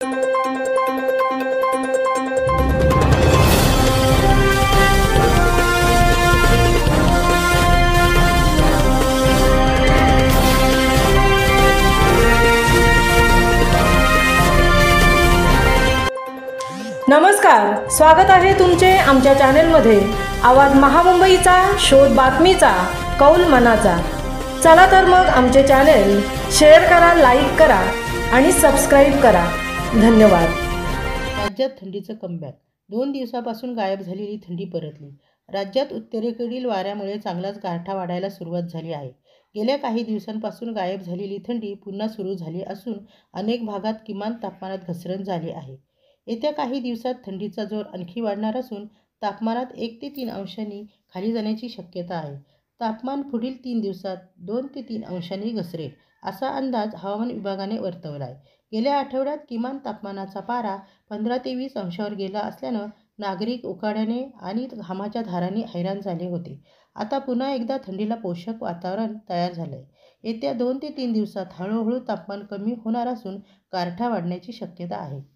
नमस्कार, स्वागत आहे तुमचे आमच्या चॅनलमध्ये। आवाज महामुंबईचा, शोध बातमीचा, कौल मनाचा। चला तर मग आमचे चॅनल शेअर करा, लाईक करा आणि सबस्क्राईब करा। धन्यवाद। राज्यात थंडीचं कमबॅक। 2 दिवसापासून गायब झालेली थंडी परतली। राज्यात उत्तरेकडील वाऱ्यामुळे चांगलाच गारठा वाढायला सुरुवात झाली आहे। गेल्या काही दिवसांपासून गायब झालेली थंडी पुन्हा सुरू झाली असून अनेक भागात किमान तापमानात घसरण झाली आहे। येत्या काही दिवसात थंडीचा जोर आणखी वाढणार असून तापमानात 1 ते 3 अंशांनी खाली जाण्याची शक्यता आहे। तापमान पुढील 3 दिवसात 2 ते 3 अंशांनी घसरेल असा अंदाज हवामान विभागाने वर्तवला आहे। गेल्या आठवड्यात किमान तापमानाचा पारा 15 ते 20 अंशावर गेला असल्यानं नागरिक उकाड्याने आणि घामाच्या धारांनी हैराण झाले होते। आता पुन्हा एकदा थंडीला पोषक वातावरण तयार झालंय। येत्या 2 ते 3 दिवसात हळूहळू तापमान कमी होणार असून गारठा वाढण्याची शक्यता आहे।